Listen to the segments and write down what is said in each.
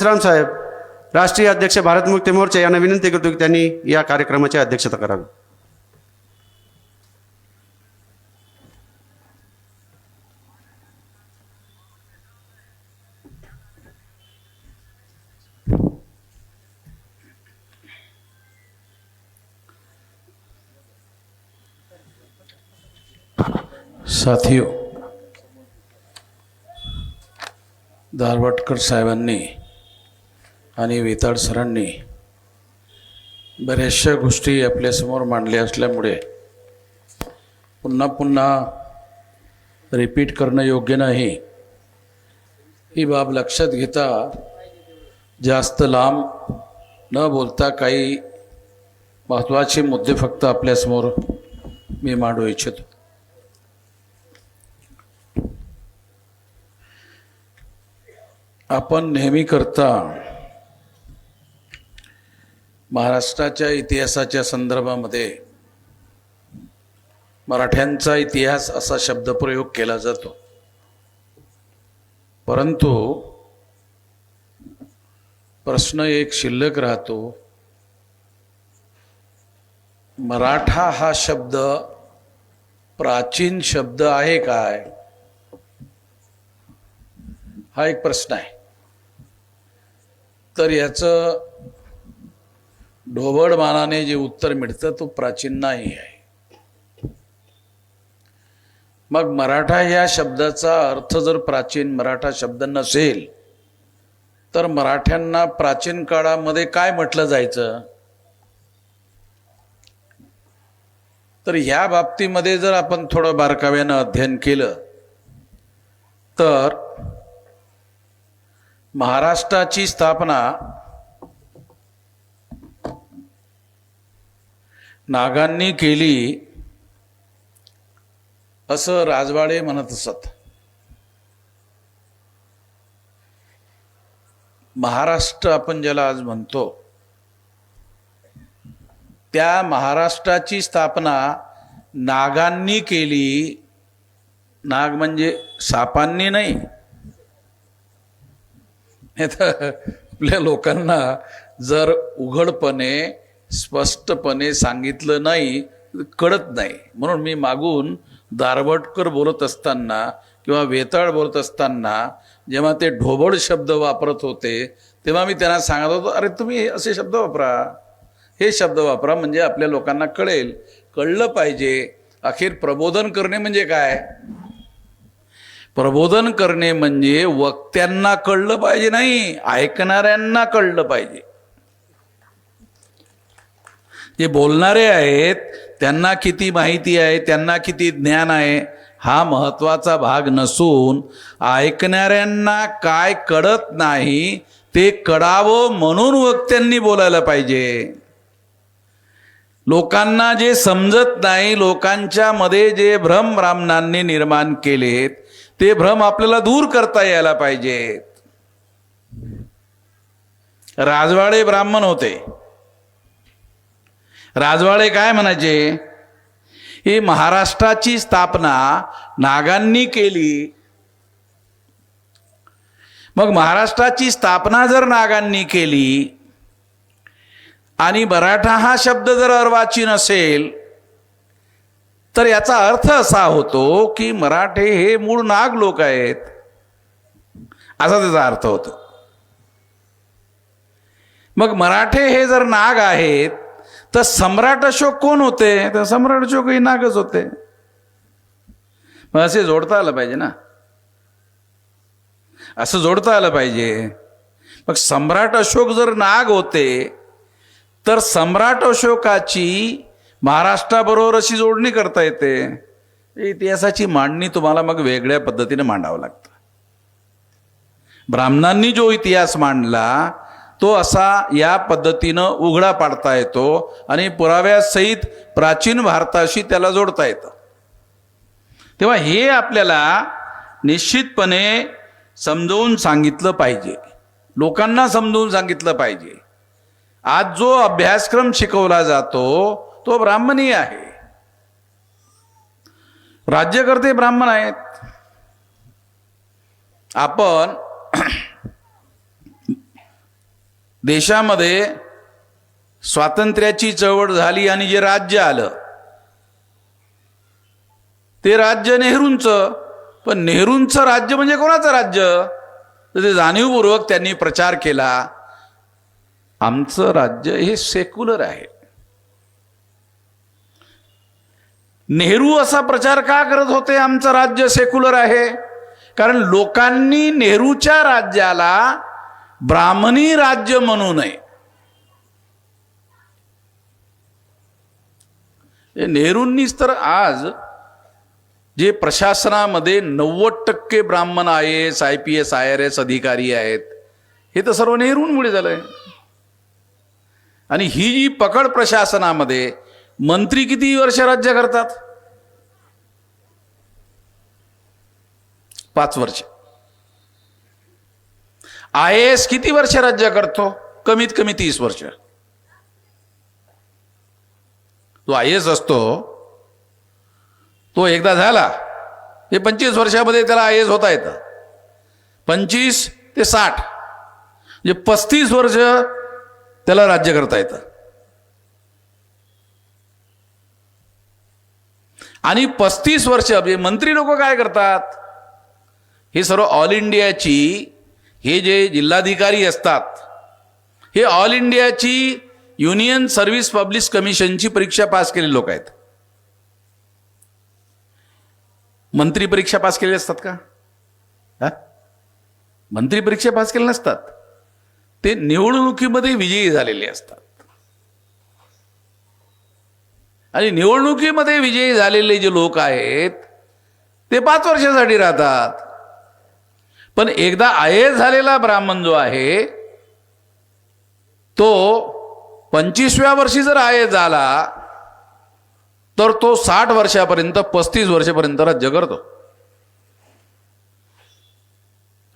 राम साहेब, राष्ट्रीय अध्यक्ष भारत मुक्ती मोर्चा यांना विनंती करतो की त्यांनी या कार्यक्रमाची अध्यक्षता करावी. साथियों, दारवाटकर साहेबांनी आणि वेताळ सरांनी बऱ्याचशा गोष्टी आपल्यासमोर मांडल्या असल्यामुळे पुन्हा पुन्हा रिपीट करणं योग्य नाही. ही बाब लक्षात घेता जास्त लांब न बोलता काही महत्त्वाचे मुद्दे फक्त आपल्यासमोर मी मांडू इच्छितो. आपण नेहमी करता महाराष्ट्राच्या इतिहासाच्या संदर्भामध्ये मराठ्यांचा इतिहास असा शब्दप्रयोग केला जातो, परंतु प्रश्न एक शिल्लक राहतो, मराठा हा शब्द प्राचीन शब्द आहे काय? हा एक प्रश्न आहे. तर याचं ढोबळ मानाने जे उत्तर मिळतं तो प्राचीन नाही आहे. मग मराठा या शब्दाचा अर्थ जर प्राचीन मराठा शब्द नसेल तर मराठ्यांना प्राचीन काळामध्ये काय म्हटलं जायचं? तर ह्या बाबतीमध्ये जर आपण थोडं बारकाव्यानं अध्ययन केलं तर महाराष्ट्राची स्थापना नागांनी केली असं राजवाडे म्हणत असत. महाराष्ट्र आपण ज्याला आज म्हणतो त्या महाराष्ट्राची स्थापना नागांनी केली. नाग म्हणजे सापांनी नाही. आपल्या लोकांना जर उघडपणे स्पष्टपणे सांगितलं नाही कळत नाही. म्हणून मी मागून दारवटकर बोलत असताना किंवा वेताळ बोलत असताना जेव्हा ते ढोबळ शब्द वापरत होते तेव्हा मी त्यांना सांगत होतो, अरे तुम्ही असे शब्द वापरा, हे शब्द वापरा, म्हणजे आपल्या लोकांना कळेल, कळलं पाहिजे. अखेर प्रबोधन करणे म्हणजे काय? प्रबोधन करणे म्हणजे वक्त्यांना कळलं पाहिजे, नाही ऐकणाऱ्यांना कळलं पाहिजे. जे बोलणारे आहेत त्यांना किती माहिती आहे, त्यांना किती ज्ञान आहे हा महत्त्वाचा भाग नसून ऐकणाऱ्यांना काय कळत नाही ते कळावं म्हणून वक्त्यांनी बोलायला पाहिजे. लोकांना जे समजत नाही, लोकांच्या मध्ये जे भ्रम ब्राह्मणांनी निर्माण केलेत ते भ्रम आपल्याला दूर करता यायला पाहिजेत. राजवाडे ब्राह्मण होते. राजवाडे काय म्हणायचे? ही महाराष्ट्राची स्थापना नागांनी केली. मग महाराष्ट्राची स्थापना जर नागांनी केली आणि मराठा हा शब्द जर अर्वाचीन असेल तर याचा अर्थ असा होतो की मराठे हे मूळ नाग लोक आहेत, असा त्याचा अर्थ होतो. मग मराठे हे जर नाग आहेत तर सम्राट अशोक कोण होते? तर सम्राट अशोक हे नागच होते. मग असे जोडता आलं पाहिजे ना, असं जोडता आलं पाहिजे. मग सम्राट अशोक जर नाग होते तर सम्राट अशोकाची महाराष्ट्राबरोबर अशी जोडणी करता येते. इतिहासाची मांडणी तुम्हाला मग वेगळ्या पद्धतीने मांडावं लागतं. ब्राह्मणांनी जो इतिहास मांडला तो असा या पद्धतीनं उघडा पाडता येतो आणि पुराव्यासहित प्राचीन भारताशी त्याला जोडता येतं. तेव्हा हे आपल्याला निश्चितपणे समजावून सांगितलं पाहिजे, लोकांना समजावून सांगितलं पाहिजे. आज जो अभ्यासक्रम शिकवला जातो तो ब्राह्मणी आहे. राज्यकर्ते ब्राह्मण आहेत. आपण देशामध्ये स्वातंत्र्याची चळवळ झाली आणि जे राज्य आलं ते राज्य नेहरूंचं. पण नेहरूंचं राज्य म्हणजे कोणाचं राज्य? तर ते जाणीवपूर्वक त्यांनी प्रचार केला, आमचं राज्य हे सेक्युलर आहे. नेहरू असा प्रचार का करत होते आमचं राज्य सेक्युलर आहे? कारण लोकांनी नेहरूच्या राज्याला ब्राह्मणी राज्य म्हणू नये. नेहरूंनीच तर आज जे प्रशासनामध्ये 90% ब्राह्मण IAS IPS IRS अधिकारी आहेत, हे तर सर्व नेहरूंमुळे झालंय. आणि ही जी पकड प्रशासनामध्ये, मंत्री किती वर्ष राज्य करतात? 5 वर्ष. IAS किती वर्ष राज्य करतो? कमीत कमी 30 वर्ष. तो IAS असतो, तो एकदा झाला हे 25 वर्षामध्ये त्याला IAS होता येतं. 25 ते 60 म्हणजे 35 वर्ष त्याला राज्य करता येतं. आणि 35 वर्ष म्हणजे मंत्री लोक काय करतात? हे सर्व ऑल इंडियाची, हे जे जिल्हाधिकारी असतात, हे ऑल इंडियाची युनियन सर्व्हिस पब्लिक कमिशनची परीक्षा पास केलेली लोक आहेत. मंत्री परीक्षा पास केलेली असतात का? मंत्री परीक्षा पास केले नसतात. ते निवडणुकीमध्ये विजयी झालेले असतात. आणि निवडणुकीमध्ये विजयी झालेले जे लोक आहेत ते 5 वर्षासाठी राहतात. पण एकदा IAS झालेला ब्राह्मण जो आहे तो 25व्या वर्षी जर IAS झाला तर तो 60 वर्षापर्यंत 35 वर्षापर्यंत राज्य करतो.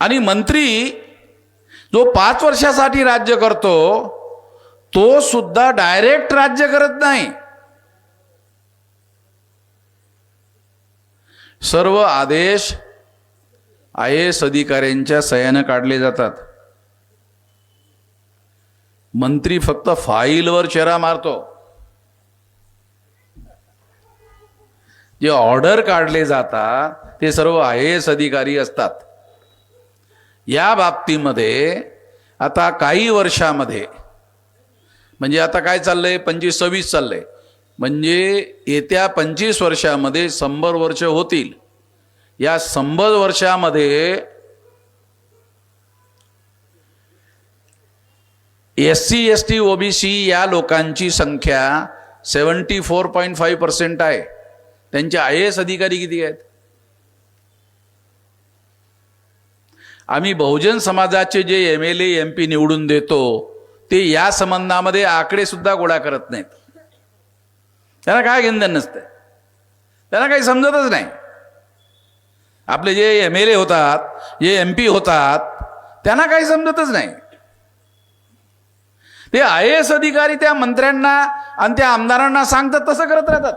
आणि मंत्री जो 5 वर्षासाठी राज्य करतो तो सुद्धा डायरेक्ट राज्य करत नाही. सर्व आदेश IAS अधिकाऱ्यांच्या सह्याने काढले जातात. मंत्री फक्त फाईलवर चेहरा मारतो. जे ऑर्डर काढले जातात ते सर्व IAS अधिकारी असतात. या बाबतीमध्ये आता काही वर्षामध्ये, म्हणजे आता काय चाललंय, 25-26 चाललंय, म्हणजे येत्या 25 वर्षामध्ये 100 वर्ष होतील. या 100 वर्षामध्ये SC ST OBC या लोकांची संख्या 74.5% आहे. त्यांचे IAS अधिकारी किती आहेत? आम्ही बहुजन समाजाचे जे MLA MP निवडून देतो ते या संबंधामध्ये आकडे सुद्धा गोळा करत नाहीत. त्यांना काय घेणं नसतं, त्यांना काही समजतच नाही. आपले जे MLA होतात, जे MP होतात, त्यांना काही समजतच नाही. ते IAS अधिकारी त्या मंत्र्यांना आणि त्या आमदारांना सांगतात तसं करत राहतात.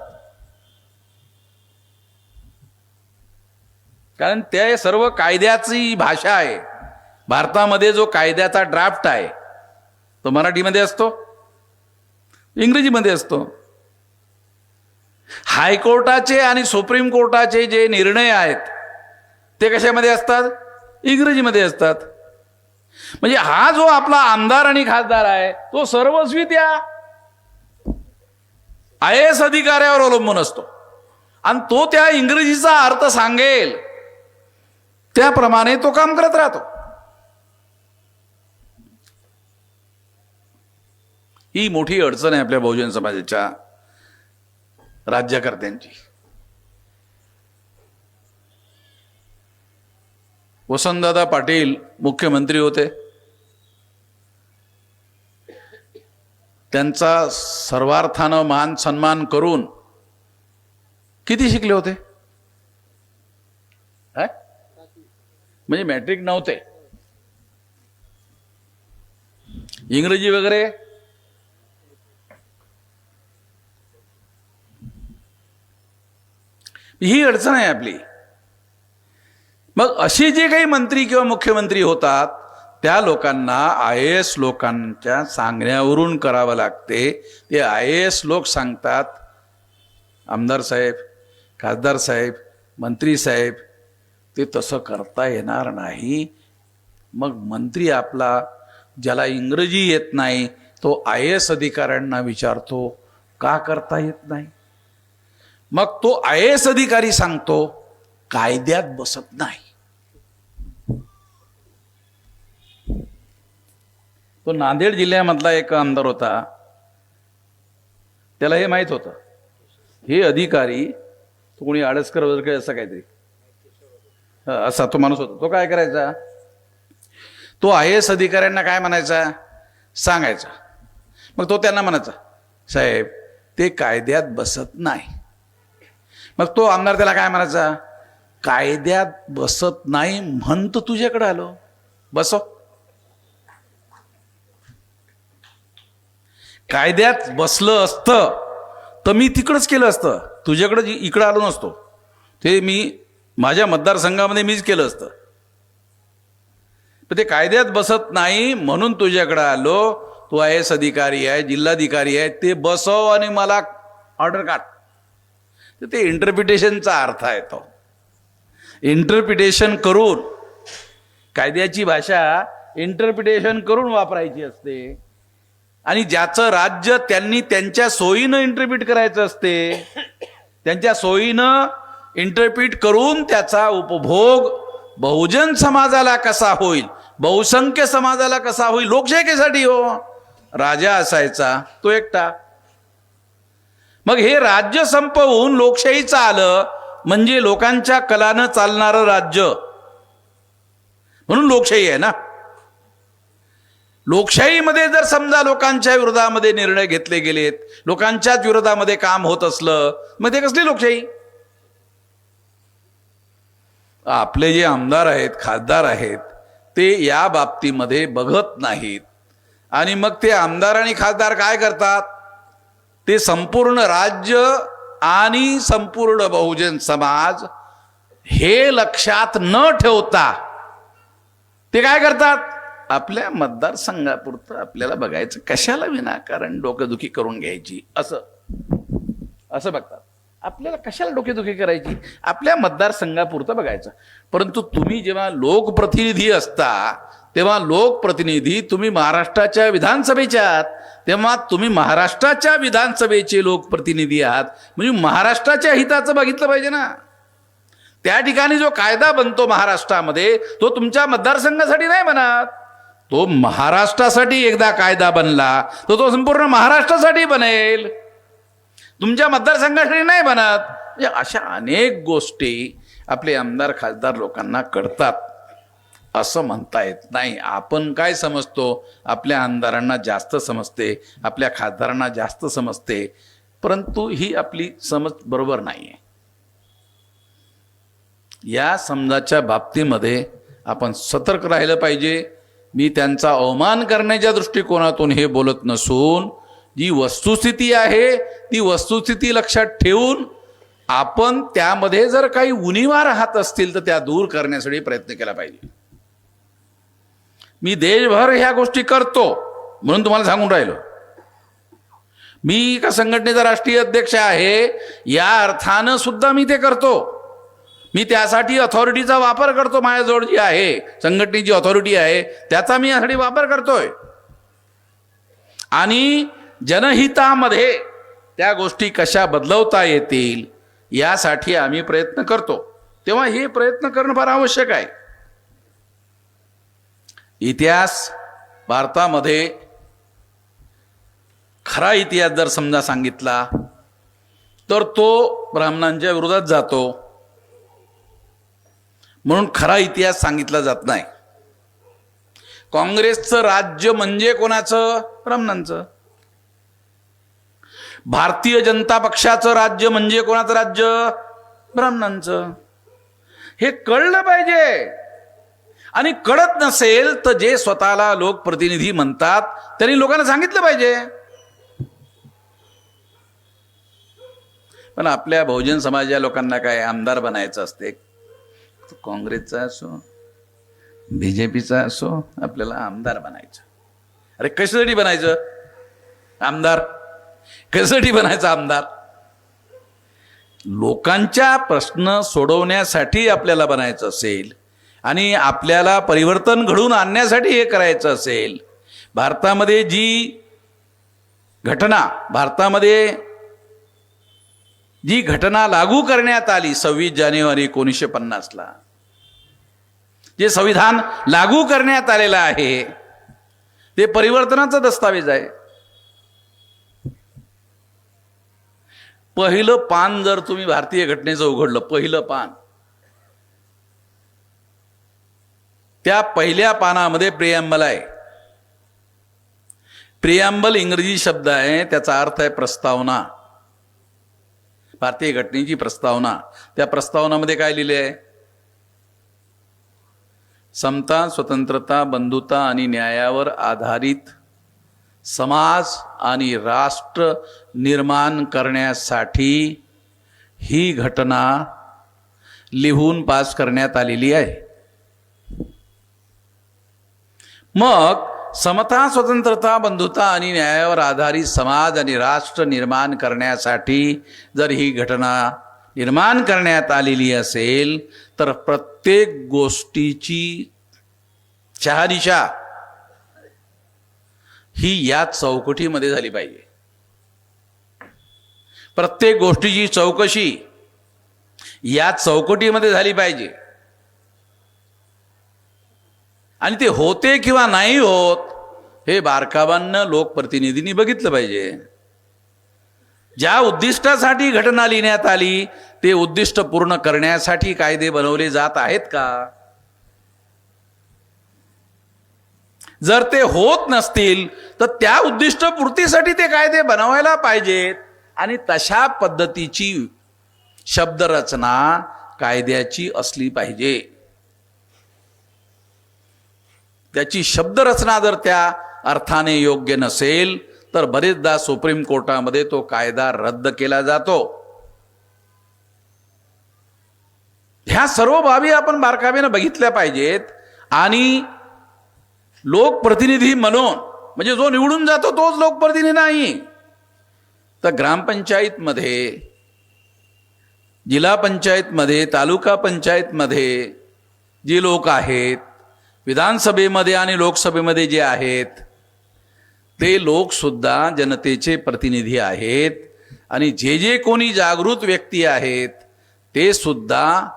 कारण ते सर्व कायद्याची भाषा आहे. भारतामध्ये जो कायद्याचा ड्राफ्ट आहे तो मराठीमध्ये असतो, इंग्रजीमध्ये असतो. हायकोर्टाचे आणि सुप्रीम कोर्टाचे जे निर्णय आहेत ते कशामध्ये असतात? इंग्रजीमध्ये असतात. म्हणजे हा जो आपला आमदार आणि खासदार आहे तो सर्वस्वी त्या IAS अधिकाऱ्यावर अवलंबून असतो. आणि तो त्या इंग्रजीचा अर्थ सांगेल त्याप्रमाणे तो काम करत राहतो. ही मोठी अडचण आहे आपल्या बहुजन समाजाच्या राज्यकर्त्यांची. वसंतदादा पाटील मुख्यमंत्री होते, त्यांचा सर्वार्थानं मान सन्मान करून किती शिकले होते? म्हणजे मॅट्रिक नव्हते, इंग्रजी वगैरे ही अडचण आहे आपली. मग असे जे काही मंत्री किंवा मुख्यमंत्री होतात त्या लोकांना IAS लोकांच्या सांगण्यावरून करावं लागते. ते IAS लोक सांगतात, आमदार साहेब, खासदार साहेब, मंत्री साहेब, ते तसं करता येणार नाही. मग मंत्री आपला, ज्याला इंग्रजी येत नाही, तो IAS अधिकाऱ्यांना विचारतो का करता येत नाही. मग तो IAS अधिकारी सांगतो कायद्यात बसत नाही. तो नांदेड जिल्ह्यामधला एक आमदार होता, त्याला हे माहित होतं, हे अधिकारी, तो कोणी आडसकर वगैरे असं काहीतरी असा तो माणूस होता. तो काय करायचा, तो IAS अधिकाऱ्यांना काय म्हणायचा, सांगायचा. मग तो त्यांना म्हणायचा, साहेब ते कायद्यात बसत नाही. मग तो आमदार त्याला काय म्हणायचा, कायद्यात बसत नाही म्हणतो तुझ्याकडे आलो, बसव. कायद्यात बसलं असतं तर मी तिकडंच केलं असतं, तुझ्याकडे इकडं आलो नसतो. ते मी माझ्या मतदारसंघामध्ये मीच केलं असतं. पण ते कायद्यात बसत नाही म्हणून तुझ्याकडे आलो. तू IAS अधिकारी आहे, जिल्हाधिकारी आहे, ते बसव आणि मला ऑर्डर काढ. तर ते इंटरप्रिटेशनचा अर्थ आहे. तो इंटरप्रिटेशन करून, कायद्याची भाषा इंटरप्रिटेशन करून वापरायची असते. आणि ज्याचं राज्य त्यांनी त्यांच्या सोयीनं इंटरप्रिट करायचं असते, त्यांच्या सोयीनं इंटरप्रिट करून त्याचा उपभोग बहुजन समाजाला कसा होईल, बहुसंख्य समाजाला कसा होईल, लोकशाहीसाठी हो. राजा असायचा तो एकटा. मग हे राज्य संपवून लोकशाहीचं आलं म्हणजे लोकांच्या कलानं चालणारं राज्य, म्हणून लोकशाही आहे ना. लोकशाहीमध्ये जर समजा लोकांच्या विरोधामध्ये निर्णय घेतले गेलेत, लोकांच्याच विरोधामध्ये काम होत असलं, मग ते कसली लोकशाही. आपले जे आमदार आहेत, खासदार आहेत, ते या बाबतीमध्ये बघत नाहीत. आणि मग ते आमदार आणि खासदार काय करतात, ते संपूर्ण राज्य आणि संपूर्ण बहुजन समाज हे लक्षात न ठेवता ते काय करतात, आपल्या मतदारसंघापुरतं आपल्याला बघायचं, कशाला विनाकारण डोकेदुखी करून घ्यायची, असं बघतात. आपल्याला कशाला डोकेदुखी करायची, आपल्या मतदारसंघापुरतं बघायचं. परंतु तुम्ही जेव्हा लोकप्रतिनिधी असता, तेव्हा लोकप्रतिनिधी तुम्ही महाराष्ट्राच्या विधानसभेचे आहात, तेव्हा तुम्ही महाराष्ट्राच्या विधानसभेचे लोकप्रतिनिधी आहात, म्हणजे महाराष्ट्राच्या हिताचं बघितलं पाहिजे ना. त्या ठिकाणी जो कायदा बनतो महाराष्ट्रामध्ये, तो तुमच्या मतदारसंघासाठी नाही बनत, तो महाराष्ट्रासाठी एकदा कायदा बनला तर तो संपूर्ण महाराष्ट्रासाठी बनेल, तुमच्या मतदारसंघासाठी नाही बनत. म्हणजे अशा अनेक गोष्टी आपले आमदार खासदार लोकांना कळतात असं म्हणता येत नाही. आपण काय समजतो, आपल्या आमदारांना जास्त समजते, आपल्या खासदारांना जास्त समजते, परंतु ही आपली समज बरोबर नाही आहे. या समजाच्या बाबतीमध्ये आपण सतर्क राहिलं पाहिजे. मी त्यांचा अवमान करण्याच्या दृष्टिकोनातून हे बोलत नसून, जी वस्तुस्थिती आहे ती वस्तुस्थिती लक्षात ठेवून आपण त्यामध्ये जर काही उणिवा राहत असतील तर त्या दूर करण्यासाठी प्रयत्न केला पाहिजे. मी देशभर ह्या गोष्टी करतो म्हणून तुम्हाला सांगून राहिलो. मी एका संघटनेचा राष्ट्रीय अध्यक्ष आहे, या अर्थानं सुद्धा मी ते करतो. मी त्यासाठी अथॉरिटीचा वापर करतो, माझ्याजवळ जी आहे संघटनेची अथॉरिटी आहे त्याचा मी यासाठी वापर करतोय. आणि जनहितामध्ये त्या गोष्टी कशा बदलवता येतील यासाठी आम्ही प्रयत्न करतो. तेव्हा हे प्रयत्न करणं फार आवश्यक आहे. इतिहास भारतामध्ये खरा इतिहास जर समजा सांगितला तर तो ब्राह्मणांच्या विरोधात जातो, म्हणून खरा इतिहास सांगितला जात नाही. काँग्रेसचं राज्य म्हणजे कोणाचं, ब्राह्मणांचं. भारतीय जनता पक्षाचं राज्य म्हणजे कोणाचं राज्य, ब्राह्मणांचं. हे कळलं पाहिजे. आणि कळत नसेल तर जे स्वतःला लोकप्रतिनिधी म्हणतात त्यांनी लोकांना सांगितलं पाहिजे. पण आपल्या बहुजन समाजाच्या लोकांना काय आमदार बनायचं असते, काँग्रेसचा असो, बीजेपीचा असो, आपल्याला आमदार बनायचं. अरे कशासाठी बनायचं आमदार? कशासाठी बनायचं आमदार? लोकांच्या प्रश्न सोडवण्यासाठी आपल्याला बनायचं असेल आणि आपल्याला परिवर्तन घडवून आणण्यासाठी हे करायचं असेल, भारतामध्ये जी घटना लागू करण्यात आली 26 जानेवारी 1950ला, जे संविधान लागू करण्यात आलेलं आहे ते परिवर्तनाचा दस्तावेज आहे. पहिलं पान जर तुम्ही भारतीय घटनेचं उघडलं, पहिलं पान, त्या पहिल्या पानामध्ये प्रिॲम्बल आहे. प्रिॲम्बल इंग्रजी शब्द आहे, त्याचा अर्थ आहे प्रस्तावना. भारतीय घटनेची प्रस्तावना. त्या प्रस्तावनामध्ये काय लिहिले आहे? समता, स्वतंत्रता, बंधुता आणि न्यायावर आधारित समाज आणि राष्ट्र निर्माण करण्यासाठी ही घटना लिहून पास करण्यात आलेली आहे. मग समता, स्वतंत्रता, बंधुता आणि न्यायावर आधारित समाज आणि राष्ट्र निर्माण करण्यासाठी जर ही घटना निर्माण करण्यात आलेली असेल तर प्रत्येक गोष्टीची शहानिशा ही या चौकटीमध्ये झाली पाहिजे. प्रत्येक गोष्टीची चौकशी या चौकटीमध्ये झाली पाहिजे. आणि ते होते किंवा नाही होत हे बारकावानं लोकप्रतिनिधींनी बघितलं पाहिजे. ज्या उद्दिष्टासाठी घटना लिहिण्यात आली ते उद्दिष्ट पूर्ण करण्यासाठी कायदे बनवले जात आहेत का? जर ते होत नसतील तर त्या उद्दिष्ट पूर्तीसाठी ते कायदे बनवायला पाहिजेत. आणि तशा पद्धतीची शब्दरचना कायद्याची असली पाहिजे. त्याची शब्दरचना जर त्या अर्थाने योग्य नसेल तर बरेचदा सुप्रीम कोर्टामध्ये तो कायदा रद्द केला जातो. ह्या सर्व बाबी आपण बारकाव्यानं बघितल्या पाहिजेत. आणि लोकप्रतिनिधी म्हणून, म्हणजे जो निवडून जातो तोच लोकप्रतिनिधी नाही, तर ग्रामपंचायतमध्ये, जिल्हा पंचायतमध्ये, तालुका पंचायतमध्ये जी लोक आहेत, विधानसभेमध्ये आणि लोकसभेमध्ये जे आहेत ते लोक सुद्धा जनतेचे प्रतिनिधी आहेत. आणि जे कोणी जागृत व्यक्ती आहेत ते सुद्धा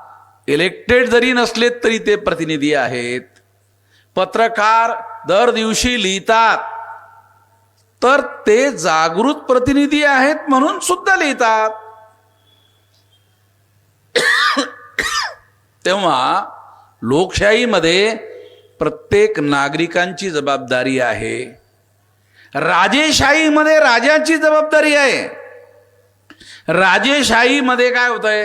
इलेक्टेड जरी नसलेत तरी ते प्रतिनिधी आहेत. पत्रकार दर दिवशी लिहितात तर ते जागृत प्रतिनिधी आहेत म्हणून सुद्धा लिहितात. तेव्हा लोकशाहीमध्ये प्रत्येक नागरिकांची जबाबदारी आहे. राजेशाहीमध्ये राजाची जबाबदारी आहे. राजेशाहीमध्ये काय होतंय?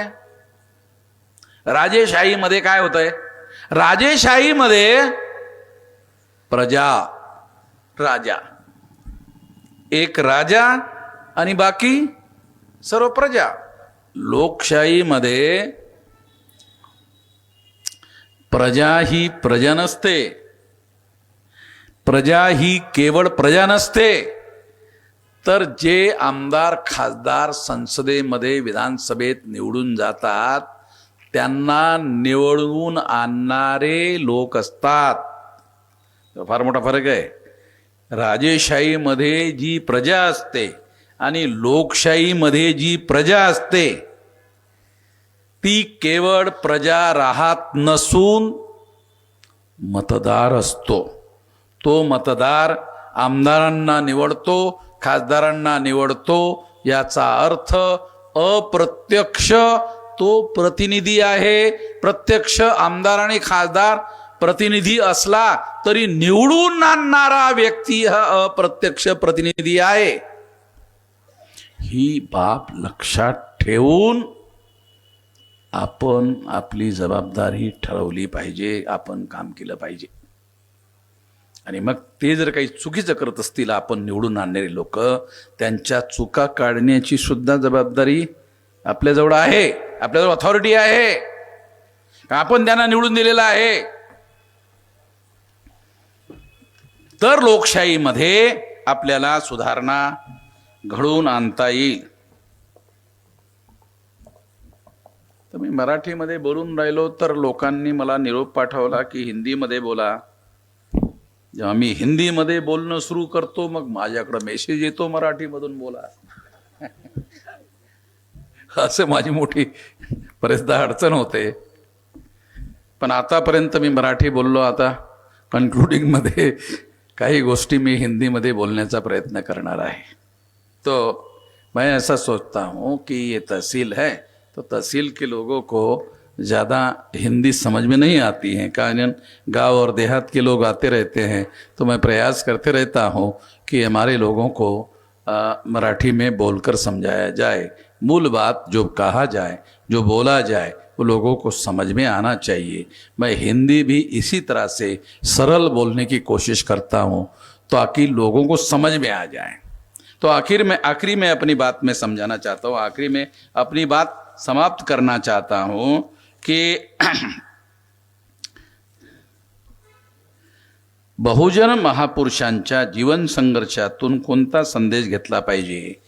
राजेशाहीमध्ये प्रजा, राजा, एक राजा आणि बाकी सर्व प्रजा. लोकशाहीमध्ये प्रजा ही प्रजा नसते. प्रजा ही केवळ प्रजा नसते, तर जे आमदार खासदार संसदेमध्ये विधानसभेत निवडून जातात त्यांना निवडून आणणारे लोक असतात. फार मोठा फरक आहे. राजेशाहीमध्ये जी प्रजा असते आणि लोकशाहीमध्ये जी प्रजा असते ती केवळ प्रजा राहत नसून मतदार असतो. तो मतदार आमदारांना निवडतो, खासदारांना निवडतो. याचा अर्थ अप्रत्यक्ष तो प्रतिनिधी आहे. प्रत्यक्ष आमदार आणि खासदार प्रतिनिधी असला तरी निवडून आणणारा व्यक्ती हा अप्रत्यक्ष प्रतिनिधी आहे. ही बाब लक्षात ठेवून आपण आपली जबाबदारी ठरवली पाहिजे, आपण काम केलं पाहिजे. आणि मग ते जर काही चुकीचं करत असतील आपण निवडून आणणारे लोक, त्यांच्या चुका काढण्याची सुद्धा जबाबदारी आपल्याजवळ आहे. आपल्याजवळ अथॉरिटी आहे, आपण त्यांना निवडून दिलेला आहे. तर लोकशाहीमध्ये आपल्याला सुधारणा घडवून आणता येईल. तर मी मराठीमध्ये बोलून राहिलो तर लोकांनी मला निरोप पाठवला की हिंदीमध्ये बोला. जेव्हा मी हिंदीमध्ये बोलणं सुरू करतो मग माझ्याकडं मेसेज येतो मराठीमधून बोला. असं माझी मोठी बरेचदा अडचण होते. पण आतापर्यंत मी मराठी बोललो. आता कन्क्लुडिंगमध्ये काही गोष्टी मी हिंदीमध्ये बोलण्याचा प्रयत्न करणार आहे. तो मैं ऐसा सोचता हूँ कि ये तहसील है तो तहसील के लोगों को ज़्यादा हिंदी समझ में नहीं आती है, कारण गांव और देहात के लोग आते रहते हैं. तो मैं प्रयास करते रहता हूँ कि हमारे लोगों को मराठी में बोलकर समझाया जाए. मूल बात जो कहा जाए, जो बोला जाए, वो लोगों को समझ में आना चाहिए. मैं हिंदी भी इसी तरह से सरल बोलने की कोशिश करता हूँ ताकि लोगों को समझ में आ जाए. तो आखिरी में अपनी बात में समझाना चाहता हूँ, आखिरी में अपनी बात समाप्त करना चाहता हूँ कि बहुजन महापुरुषांच्या जीवन संघर्षातून कोणता संदेश घेतला पाहिजे,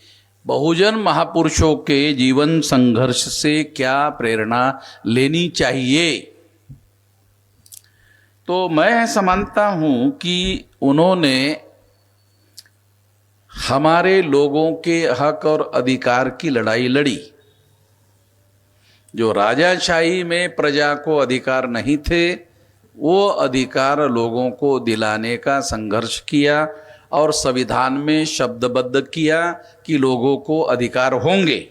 बहुजन महापुरुषों के जीवन संघर्ष से क्या प्रेरणा लेनी चाहिए. तो मैं ऐसा मानता हूं कि उन्होंने हमारे लोगों के हक और अधिकार की लड़ाई लड़ी. जो राजाशाही में प्रजा को अधिकार नहीं थे वो अधिकार लोगों को दिलाने का संघर्ष किया और संविधान में शब्दबद्ध किया कि लोगों को अधिकार होंगे.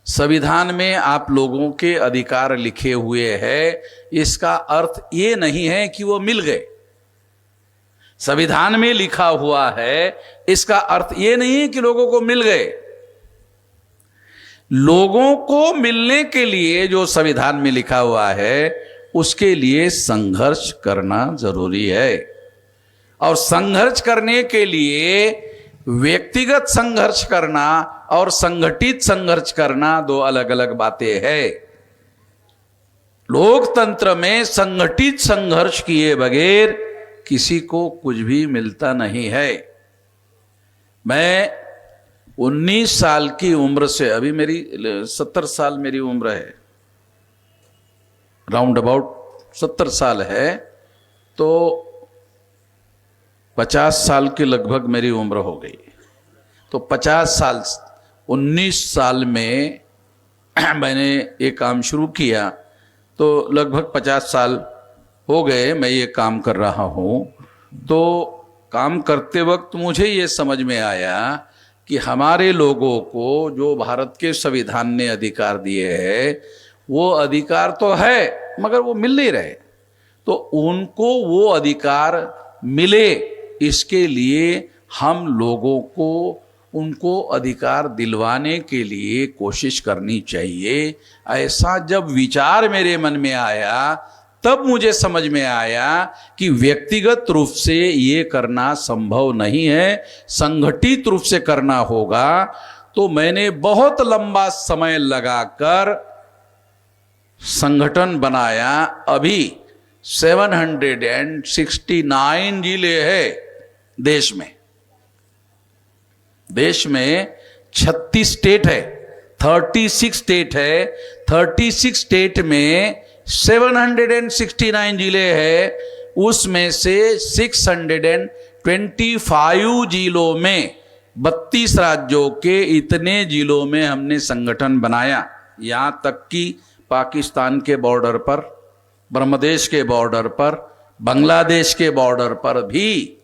संविधान में आप लोगों के अधिकार लिखे हुए हैं, इसका अर्थ ये नहीं है कि वो मिल गए. संविधान में लिखा हुआ है, इसका अर्थ ये नहीं है कि लोगों को मिल गए. लोगों को मिलने के लिए जो संविधान में लिखा हुआ है उसके लिए संघर्ष करना जरूरी है. और संघर्ष करने के लिए व्यक्तिगत संघर्ष करना और संगठित संघर्ष करना दो अलग अलग बातें हैं. लोकतंत्र में संगठित संघर्ष किए बगैर किसी को कुछ भी मिलता नहीं है. मैं 19 साल की उम्र से, अभी मेरी 70 साल मेरी उम्र है, राउंड अबाउट 70 साल है, तो 50 साल के लगभग मेरी उम्र हो गई. तो 50 साल 19 साल में मैंने ये काम शुरू किया, तो लगभग 50 साल हो गए मैं ये काम कर रहा हूँ. तो काम करते वक्त मुझे ये समझ में आया कि हमारे लोगों को जो भारत के संविधान ने अधिकार दिए हैं वो अधिकार तो है मगर वो मिल नहीं रहे. तो उनको वो अधिकार मिले, इसके लिए हम लोगों को उनको अधिकार दिलवाने के लिए कोशिश करनी चाहिए. ऐसा जब विचार मेरे मन में आया तब मुझे समझ में आया कि व्यक्तिगत रूप से ये करना संभव नहीं है, संगठित रूप से करना होगा. तो मैंने बहुत लंबा समय लगाकर संगठन बनाया. अभी 769 जिले हैं देश में. देश में 36 स्टेट है, 36 स्टेट है. 36 स्टेट में 769 जिले हैं. उसमें से 625 जिलों में 32 राज्यों के इतने जिलों में हमने संगठन बनाया. यहाँ तक कि पाकिस्तान के बॉर्डर पर, ब्रह्मदेश के बॉर्डर पर, बांग्लादेश के बॉर्डर पर भी,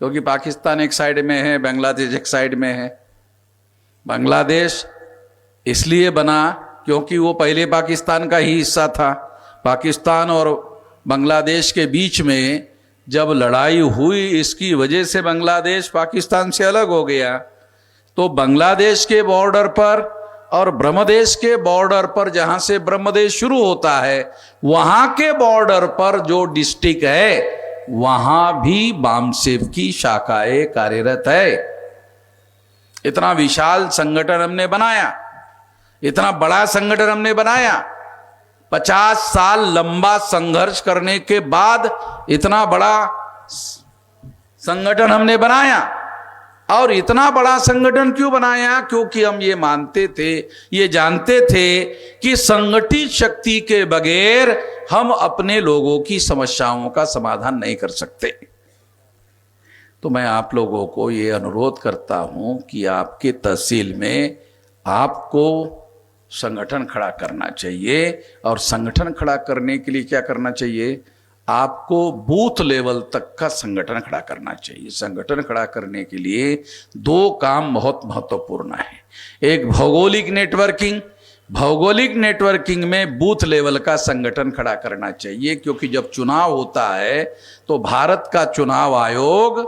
क्योंकि पाकिस्तान एक साइड में है, बांग्लादेश एक साइड में है. बांग्लादेश इसलिए बना क्योंकि वो पहले पाकिस्तान का ही हिस्सा था. पाकिस्तान और बांग्लादेश के बीच में जब लड़ाई हुई, इसकी वजह से बांग्लादेश पाकिस्तान से अलग हो गया. तो बांग्लादेश के बॉर्डर पर और ब्रह्मदेश के बॉर्डर पर, जहां से ब्रह्मदेश शुरू होता है, वहां के बॉर्डर पर जो डिस्ट्रिक्ट है वहां भी बामसेफ की शाखाएं कार्यरत है. इतना विशाल संगठन हमने बनाया, इतना बड़ा संगठन हमने बनाया. 50 साल लंबा संघर्ष करने के बाद इतना बड़ा संगठन हमने बनाया। और इतना बड़ा संगठन क्यों बनाया? क्योंकि हम ये मानते थे, ये जानते थे कि संगठित शक्ति के बगैर हम अपने लोगों की समस्याओं का समाधान नहीं कर सकते। तो मैं आप लोगों को ये अनुरोध करता हूं कि आपके तहसील में आपको संगठन खड़ा करना चाहिए। और संगठन खड़ा करने के लिए क्या करना चाहिए? आपको बूथ लेवल तक का संगठन खड़ा करना चाहिए। संगठन खड़ा करने के लिए दो काम बहुत महत्वपूर्ण है। एक भौगोलिक नेटवर्किंग, भौगोलिक नेटवर्किंग में बूथ लेवल का संगठन खड़ा करना चाहिए। क्योंकि जब चुनाव होता है तो भारत का चुनाव आयोग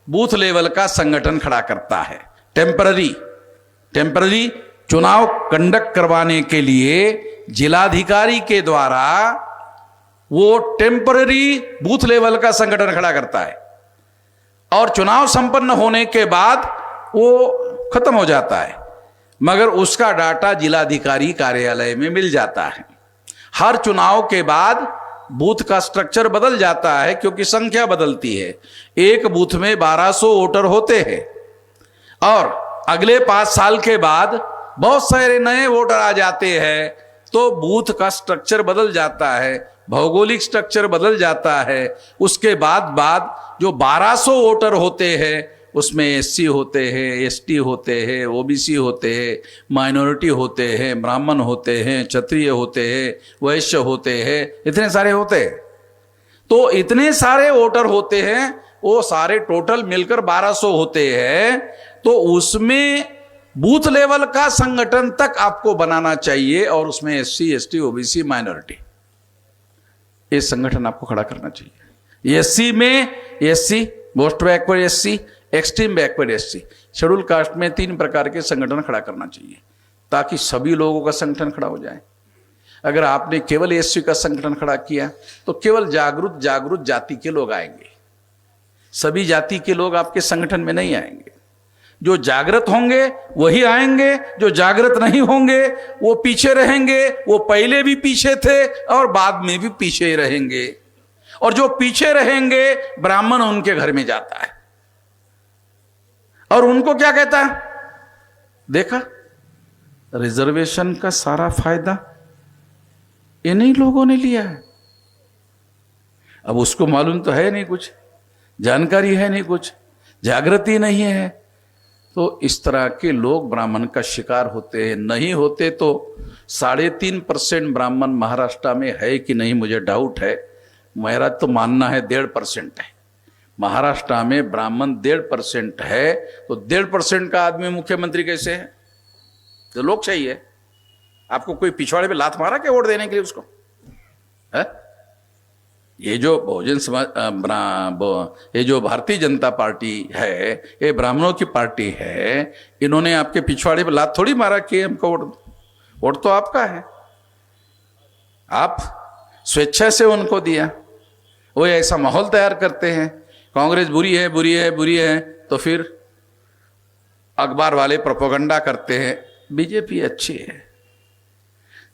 बूथ लेवल का संगठन खड़ा करता है। टेम्पररी चुनाव कंडक्ट करवाने के लिए जिलाधिकारी के द्वारा वो टेम्पररी बूथ लेवल का संगठन खड़ा करता है। और चुनाव संपन्न होने के बाद वो खत्म हो जाता है, मगर उसका डाटा जिलाधिकारी कार्यालय में मिल जाता है। हर चुनाव के बाद बूथ का स्ट्रक्चर बदल जाता है, क्योंकि संख्या बदलती है। एक बूथ में 1200 वोटर होते हैं और अगले 5 साल के बाद बहुत सारे नए वोटर आ जाते हैं, तो बूथ का स्ट्रक्चर बदल जाता है, भौगोलिक स्ट्रक्चर बदल जाता है। उसके बाद जो 1200 वोटर होते हैं उसमें एससी होते हैं, एसटी होते हैं, ओबीसी होते हैं, माइनॉरिटी होते हैं, ब्राह्मण होते हैं, क्षत्रिय होते हैं, वैश्य होते हैं, इतने सारे होते हैं। तो इतने सारे वोटर होते हैं, वो सारे टोटल मिलकर 1200 होते हैं। तो उसमें बूथ लेवल का संगठन तक आपको बनाना चाहिए और उसमें एससी, एसटी, ओबीसी, माइनॉरिटी, ये संगठन आपको खड़ा करना चाहिए। एससी में SC, most backward SC, extreme backward SC, schedule caste में 3 प्रकार के संगठन खड़ा करना चाहिए, ताकि सभी लोगों का संगठन खड़ा हो जाए। अगर आपने केवल एससी का संगठन खड़ा किया तो केवल जागरूक जाति के लोग आएंगे, सभी जाति के लोग आपके संगठन में नहीं आएंगे। जो जागृत होंगे वही आएंगे, जो जागृत नहीं होंगे वो पीछे रहेंगे। वो पहले भी पीछे थे और बाद में भी पीछे ही रहेंगे। और जो पीछे रहेंगे, ब्राह्मण उनके घर में जाता है और उनको क्या कहता है? देखा, रिजर्वेशन का सारा फायदा इन्हीं लोगों ने लिया है। अब उसको मालूम तो है नहीं, कुछ जानकारी है नहीं, कुछ जागृति नहीं है। तो इस तरह के लोग ब्राह्मण का शिकार होते हैं। नहीं होते तो 3.5% ब्राह्मण महाराष्ट्र में है कि नहीं, मुझे डाउट है। मेरा तो मानना है 1.5% है। महाराष्ट्र में ब्राह्मण 1.5% है, तो 1.5% का आदमी मुख्यमंत्री कैसे है? तो लोग चाहिए। आपको कोई पिछवाड़े पे लात मारा क्या वोट देने के लिए उसको? है? ये जो बहुजन समाज, ये जो भारतीय जनता पार्टी है, ये ब्राह्मणों की पार्टी है। इन्होंने आपके पिछवाड़े पे लात थोड़ी मारा कि हमको वोट तो आपका है, आप स्वेच्छा से उनको दिया। वो ऐसा माहौल तैयार करते हैं, कांग्रेस बुरी है, बुरी है, बुरी है, तो फिर अखबार वाले प्रोपेगेंडा करते हैं बीजेपी अच्छी है।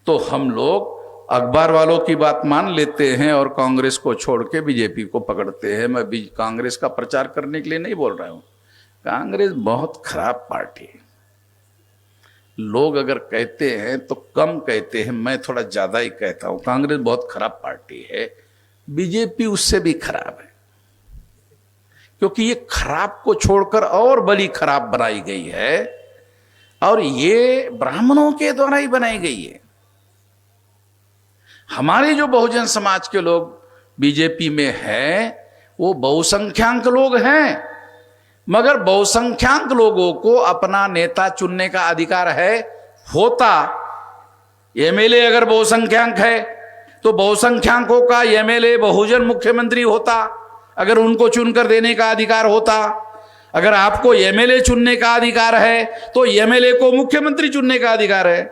तो हम लोग अखबार वालों की बात मान लेते हैं और कांग्रेस को छोड़ के बीजेपी को पकड़ते हैं। मैं कांग्रेस का प्रचार करने के लिए नहीं बोल रहा हूं। कांग्रेस बहुत खराब पार्टी है। लोग अगर कहते हैं तो कम कहते हैं, मैं थोड़ा ज्यादा ही कहता हूं। कांग्रेस बहुत खराब पार्टी है, बीजेपी उससे भी खराब है, क्योंकि ये खराब को छोड़कर और बड़ी खराब बनाई गई है, और ये ब्राह्मणों के द्वारा ही बनाई गई है। हमारे जो बहुजन समाज के लोग बीजेपी में हैं, वो बहुसंख्यांक लोग हैं, मगर बहुसंख्यांक लोगों को अपना नेता चुनने का अधिकार है। होता एमएलए अगर बहुसंख्यांक है तो बहुसंख्यांकों का एमएलए बहुजन मुख्यमंत्री होता, अगर उनको चुनकर देने का अधिकार होता। अगर आपको एमएलए चुनने का अधिकार है तो एमएलए को मुख्यमंत्री चुनने का अधिकार है।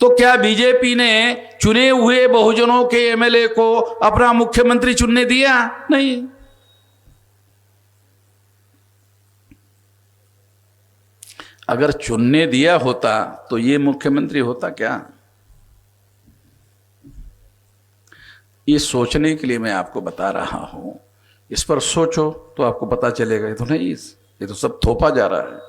तो क्या बीजेपी ने चुने हुए बहुजनों के एमएलए को अपना मुख्यमंत्री चुनने दिया? नहीं। अगर चुनने दिया होता तो ये मुख्यमंत्री होता क्या? ये सोचने के लिए मैं आपको बता रहा हूं इस पर सोचो तो आपको पता चलेगा। ये तो नहीं, ये तो सब थोपा जा रहा है।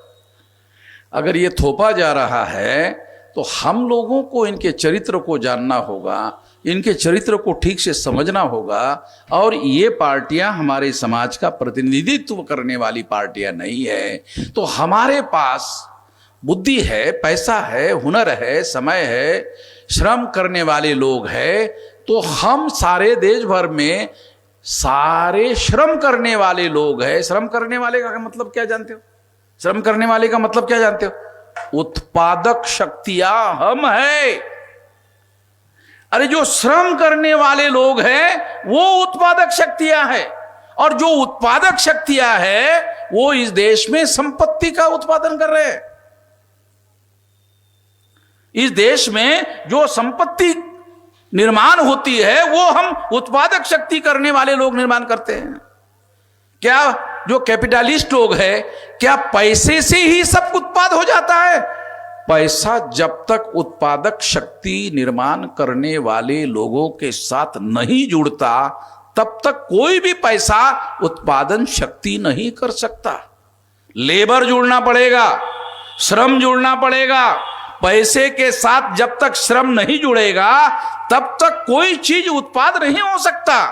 अगर ये थोपा जा रहा है तो हम लोगों को इनके चरित्र को जानना होगा, इनके चरित्र को ठीक से समझना होगा। और ये पार्टियां हमारे समाज का प्रतिनिधित्व करने वाली पार्टियां नहीं है। तो हमारे पास बुद्धि है, पैसा है, हुनर है, समय है, श्रम करने वाले लोग हैं, तो हम सारे देश भर में सारे श्रम करने वाले लोग हैं। श्रम करने वाले का मतलब क्या जानते हो? श्रम करने वाले का मतलब क्या जानते हो? उत्पादक शक्तियां हम है। अरे जो श्रम करने वाले लोग हैं वो उत्पादक शक्तियां हैं, और जो उत्पादक शक्तियां हैं वो इस देश में संपत्ति का उत्पादन कर रहे हैं। इस देश में जो संपत्ति निर्माण होती है वो हम उत्पादक शक्ति करने वाले लोग निर्माण करते हैं। क्या जो कैपिटलिस्ट लोग हैं, क्या पैसे से ही सब उत्पाद हो जाता है? पैसा जब तक उत्पादक शक्ति निर्माण करने वाले लोगों के साथ नहीं जुड़ता तब तक कोई भी पैसा उत्पादन शक्ति नहीं कर सकता। लेबर जुड़ना पड़ेगा, श्रम जुड़ना पड़ेगा। पैसे के साथ जब तक श्रम नहीं जुड़ेगा तब तक कोई चीज उत्पाद नहीं हो सकता।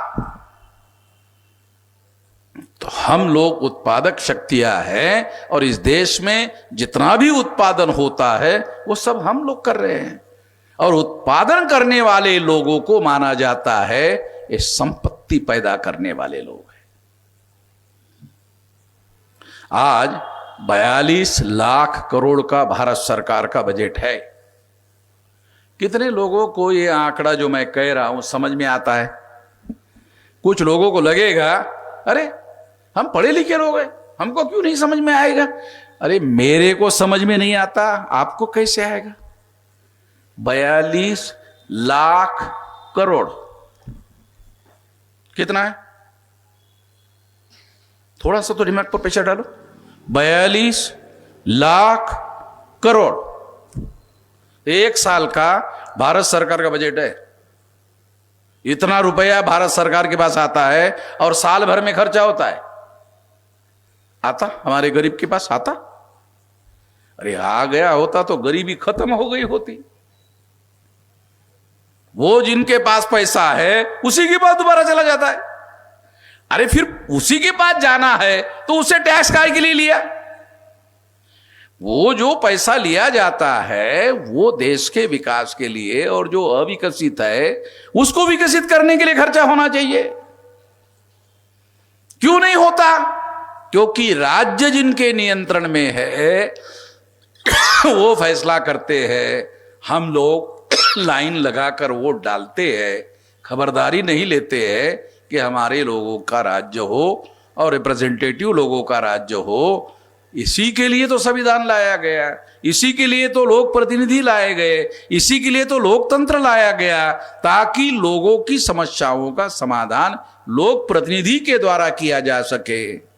तो हम लोग उत्पादक शक्तियां हैं, और इस देश में जितना भी उत्पादन होता है वो सब हम लोग कर रहे हैं। और उत्पादन करने वाले लोगों को माना जाता है ये संपत्ति पैदा करने वाले लोग हैं। आज 42 लाख करोड़ का भारत सरकार का बजट है। कितने लोगों को ये आंकड़ा जो मैं कह रहा हूं समझ में आता है? कुछ लोगों को लगेगा अरे हम पढ़े लिखे लोग हैं, हमको क्यों नहीं समझ में आएगा? अरे मेरे को समझ में नहीं आता, आपको कैसे आएगा? 42 लाख करोड़ कितना है? थोड़ा सा तो दिमाग पर प्रेशर डालो। 42 लाख करोड़ एक साल का भारत सरकार का बजट है। इतना रुपया भारत सरकार के पास आता है और साल भर में खर्चा होता है। आता हमारे गरीब के पास आता? अरे आ गया होता तो गरीबी खत्म हो गई होती। वो जिनके पास पैसा है उसी के पास दोबारा चला जाता है। अरे फिर उसी के पास जाना है तो उसे टैक्स काहे के लिए लिया? वो जो पैसा लिया जाता है वो देश के विकास के लिए, और जो अविकसित है उसको विकसित करने के लिए खर्चा होना चाहिए। क्यों नहीं होता? क्योंकि राज्य जिनके नियंत्रण में है वो फैसला करते हैं, हम लोग लाइन लगाकर वोट डालते हैं, खबरदारी नहीं लेते हैं कि हमारे लोगों का राज्य हो और रिप्रेजेंटेटिव लोगों का राज्य हो। इसी के लिए तो संविधान लाया गया, इसी के लिए तो लोक प्रतिनिधि लाए गए, इसी के लिए तो लोकतंत्र लाया गया, ताकि लोगों की समस्याओं का समाधान लोक प्रतिनिधि के द्वारा किया जा सके।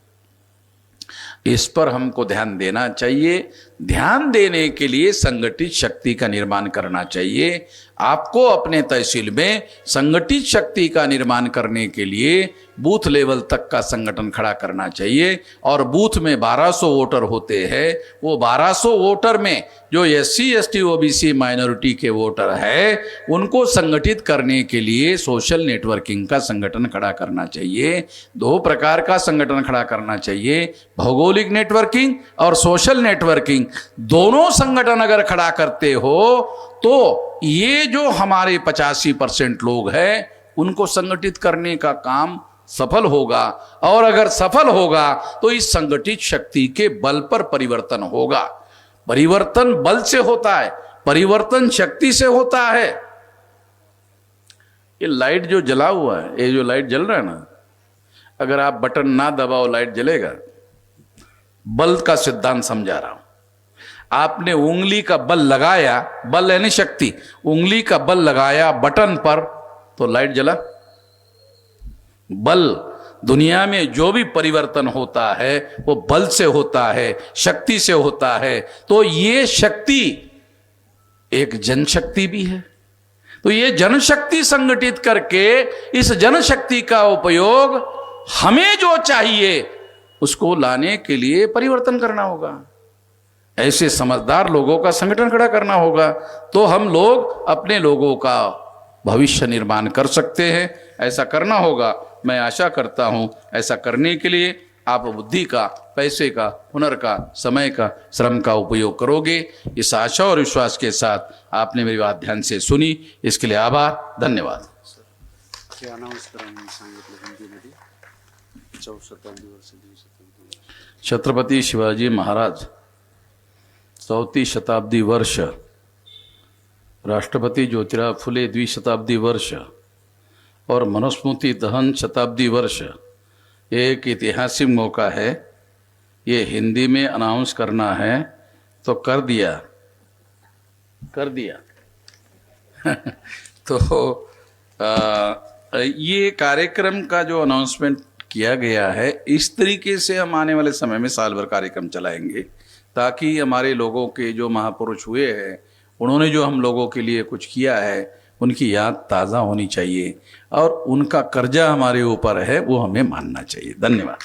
इस पर हमको ध्यान देना चाहिए। ध्यान देने के लिए संगठित शक्ति का निर्माण करना चाहिए। आपको अपने तहसील में संगठित शक्ति का निर्माण करने के लिए बूथ लेवल तक का संगठन खड़ा करना चाहिए। और बूथ में 1200 वोटर होते हैं, वो 1200 वोटर में जो SC ST OBC माइनॉरिटी के वोटर है उनको संगठित करने के लिए सोशल नेटवर्किंग का संगठन खड़ा करना चाहिए। 2 प्रकार का संगठन खड़ा करना चाहिए, भौगोलिक नेटवर्किंग और सोशल नेटवर्किंग। दोनों संगठन अगर खड़ा करते हो तो ये जो हमारे 85% लोग हैं उनको संगठित करने का काम सफल होगा। और अगर सफल होगा तो इस संगठित शक्ति के बल पर परिवर्तन होगा। परिवर्तन बल से होता है, परिवर्तन शक्ति से होता है। ये लाइट जो जला हुआ है, ये जो लाइट जल रहा है ना, अगर आप बटन ना दबाओ लाइट जलेगा। बल का सिद्धांत समझा रहा हूं। आपने उंगली का बल लगाया, बल यानी शक्ति, उंगली का बल लगाया बटन पर तो लाइट जला। बल, दुनिया में जो भी परिवर्तन होता है वो बल से होता है, शक्ति से होता है। तो ये शक्ति एक जनशक्ति भी है। तो ये जनशक्ति संगठित करके इस जनशक्ति का उपयोग हमें जो चाहिए उसको लाने के लिए परिवर्तन करना होगा। ऐसे समझदार लोगों का संगठन खड़ा करना होगा, तो हम लोग अपने लोगों का भविष्य निर्माण कर सकते हैं। ऐसा करना होगा। मैं आशा करता हूं ऐसा करने के लिए आप बुद्धि का, पैसे का, हुनर का, समय का, श्रम का उपयोग करोगे। इस आशा और विश्वास के साथ आपने मेरी बात ध्यान से सुनी, इसके लिए आभार, धन्यवाद। छत्रपति शिवाजी महाराज 4वीं शताब्दी वर्ष, राष्ट्रपति ज्योतिराव फुले द्विशताब्दी वर्ष और मनुस्मृति दहन शताब्दी वर्ष एक ऐतिहासिक मौका है। ये हिंदी में अनाउंस करना है तो कर दिया तो ये कार्यक्रम का जो अनाउंसमेंट किया गया है, इस तरीके से हम आने वाले समय में साल भर कार्यक्रम चलाएंगे, ताकि हमारे लोगों के जो महापुरुष हुए हैं, उन्होंने जो हम लोगों के लिए कुछ किया है, उनकी याद ताज़ा होनी चाहिए और उनका कर्जा हमारे ऊपर है, वो हमें मानना चाहिए। धन्यवाद।